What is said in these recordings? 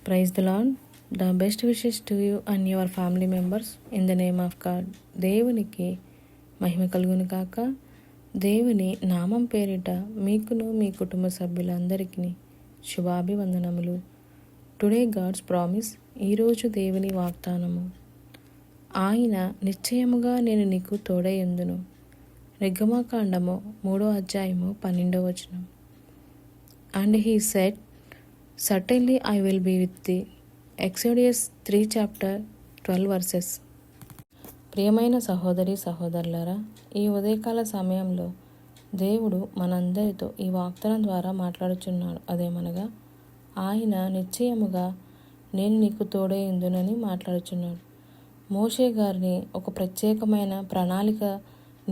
Praise the Lord. The best wishes to you and your family members in the name of God. దేవునికి మహిమ కలుగును కాక. దేవుని నామం పేరిట మీకును మీ కుటుంబ సభ్యులందరికీ శుభాభివందనములు. Today God's promise. ఈరోజు దేవుని వాగ్దానము. ఆయన నిశ్చయముగా నేను నీకు తోడైయుందును. నిర్గమకాండము 3వ అధ్యాయము 12వ వచనం. And he said, Certainly I will be with thee. Exodus 3 chapter 12 verses. ప్రియమైన సహోదరి సహోదరులారా, ఈ ఉదయకాల సమయంలో దేవుడు మనందరితో ఈ వాగ్దానం ద్వారా మాట్లాడుచున్నాడు. అదేమనగా ఆయన నిశ్చయముగా నేను నీకు తోడైయుందునని మాట్లాడుచున్నాడు. మోషే గారిని ఒక ప్రత్యేకమైన ప్రణాళిక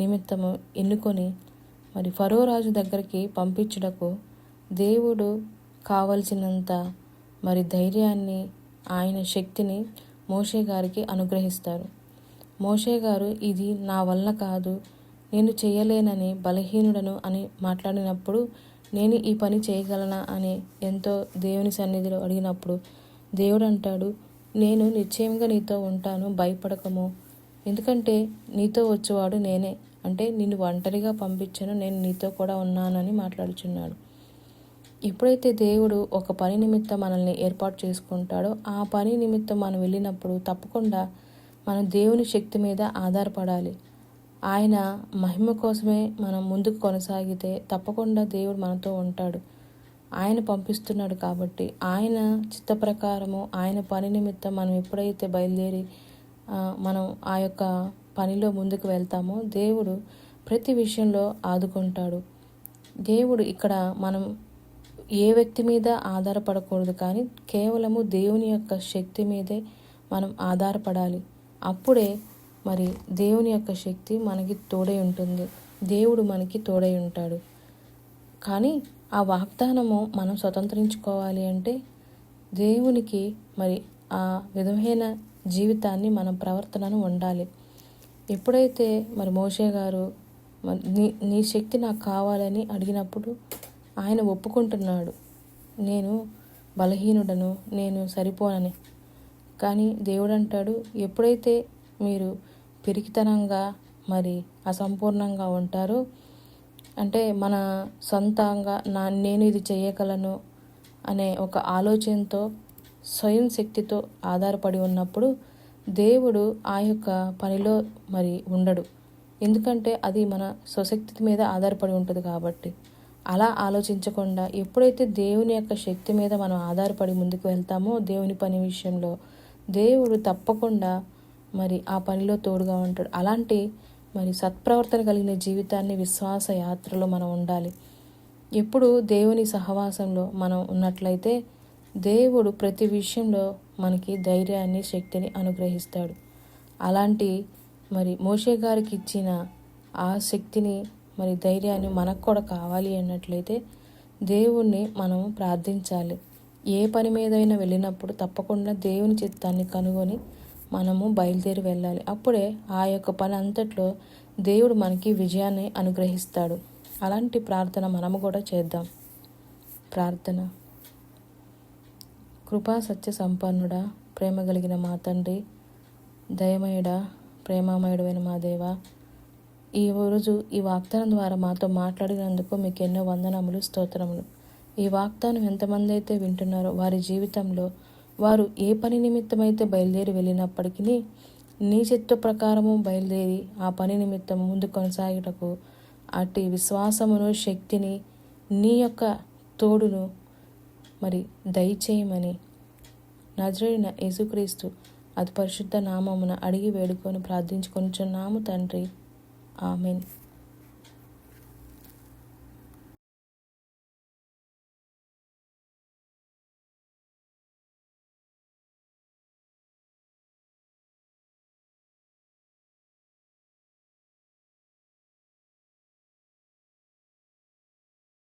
నిమిత్తము ఎన్నుకొని ఫరో రాజు దగ్గరికి పంపించుటకు దేవుడు కావలసినంత ధైర్యాన్ని, ఆయన శక్తిని మోషే గారికి అనుగ్రహిస్తారు. మోషే గారు ఇది నా వల్ల కాదు, నేను చేయలేనని, బలహీనుడను అని మాట్లాడినప్పుడు, నేను ఈ పని చేయగలనా అని ఎంతో దేవుని సన్నిధిలో అడిగినప్పుడు దేవుడు అంటాడు, నేను నిశ్చయంగా నీతో ఉంటాను, భయపడకము, ఎందుకంటే నీతో వచ్చేవాడు నేనే, అంటే నిన్ను ఒంటరిగా పంపించను, నేను నీతో కూడా ఉన్నానని మాట్లాడుచున్నాడు. ఎప్పుడైతే దేవుడు ఒక పని నిమిత్తం మనల్ని ఏర్పాటు చేసుకుంటాడో, ఆ పని నిమిత్తం మనం వెళ్ళినప్పుడు తప్పకుండా మనం దేవుని శక్తి మీద ఆధారపడాలి. ఆయన మహిమ కోసమే మనం ముందుకు కొనసాగితే తప్పకుండా దేవుడు మనతో ఉంటాడు. ఆయన పంపిస్తున్నాడు కాబట్టి ఆయన చిత్త ప్రకారము, ఆయన పని నిమిత్తం మనం ఎప్పుడైతే బయలుదేరి మనం ఆ యొక్క పనిలో ముందుకు వెళ్తామో దేవుడు ప్రతి విషయంలో ఆదుకుంటాడు. దేవుడు ఇక్కడ మనం ఏ వ్యక్తి మీద ఆధారపడకూడదు, కానీ కేవలము దేవుని యొక్క శక్తి మీదే మనం ఆధారపడాలి. అప్పుడే దేవుని యొక్క శక్తి మనకి తోడై ఉంటుంది, దేవుడు మనకి తోడై ఉంటాడు. కానీ ఆ వాగ్దానము మనం స్వతంత్రించుకోవాలి అంటే దేవునికి ఆ విధమైన జీవితాన్ని మనం ప్రవర్తనను ఉండాలి. ఎప్పుడైతే మోషే గారు నీ శక్తి నాకు కావాలని అడిగినప్పుడు ఆయన ఒప్పుకుంటున్నాడు, నేను బలహీనుడను, నేను సరిపోనని. కానీ దేవుడు అంటాడు, ఎప్పుడైతే మీరు పిరికితనంగా అసంపూర్ణంగా ఉంటారో, అంటే మన సొంతంగా నేను ఇది చేయగలను అనే ఒక ఆలోచనతో, స్వయం శక్తితో ఆధారపడి ఉన్నప్పుడు దేవుడు ఆ యొక్క పనిలో ఉండడు. ఎందుకంటే అది మన స్వశక్తి మీద ఆధారపడి ఉంటుంది కాబట్టి. అలా ఆలోచించకుండా ఎప్పుడైతే దేవుని యొక్క శక్తి మీద మనం ఆధారపడి ముందుకు వెళ్తామో దేవుని పని విషయంలో, దేవుడు తప్పకుండా ఆ పనిలో తోడుగా ఉంటాడు. అలాంటి సత్ప్రవర్తన కలిగిన జీవితాన్ని విశ్వాస యాత్రలో మనం ఉండాలి. ఎప్పుడు దేవుని సహవాసంలో మనం ఉన్నట్లయితే దేవుడు ప్రతి విషయంలో మనకి ధైర్యాన్ని, శక్తిని అనుగ్రహిస్తాడు. అలాంటి మోషే గారికి ఇచ్చిన ఆ శక్తిని, ధైర్యాన్ని మనకు కూడా కావాలి అన్నట్లయితే దేవుణ్ణి మనం ప్రార్థించాలి. ఏ పని మీదైనా వెళ్ళినప్పుడు తప్పకుండా దేవుని చిత్తాన్ని కనుగొని మనము బయలుదేరి వెళ్ళాలి. అప్పుడే ఆ యొక్క పని అంతట్లో దేవుడు మనకి విజయాన్ని అనుగ్రహిస్తాడు. అలాంటి ప్రార్థన మనము కూడా చేద్దాం. ప్రార్థన. కృపా సత్య సంపన్నుడా, ప్రేమ కలిగిన మా తండ్రి, దయమయుడా, ప్రేమామయుడైన మా దేవా, ఈ రోజు ఈ వాగ్దానం ద్వారా మాతో మాట్లాడినందుకు మీకు ఎన్నో వందనములు, స్తోత్రములు. ఈ వాగ్దానం ఎంతమంది అయితే వింటున్నారో వారి జీవితంలో వారు ఏ పని నిమిత్తమైతే బయలుదేరి వెళ్ళినప్పటికీ నీ చిత్త ప్రకారము బయలుదేరి ఆ పని నిమిత్తం ముందు కొనసాగుటకు అట్టి విశ్వాసమును, శక్తిని, నీ యొక్క తోడును దయచేయమని నజరేయుడైన యేసుక్రీస్తు అతి పరిశుద్ధ నామమున అడిగి వేడుకొని ప్రార్థించుకొనుచున్నాము తండ్రి. ఆమెన్.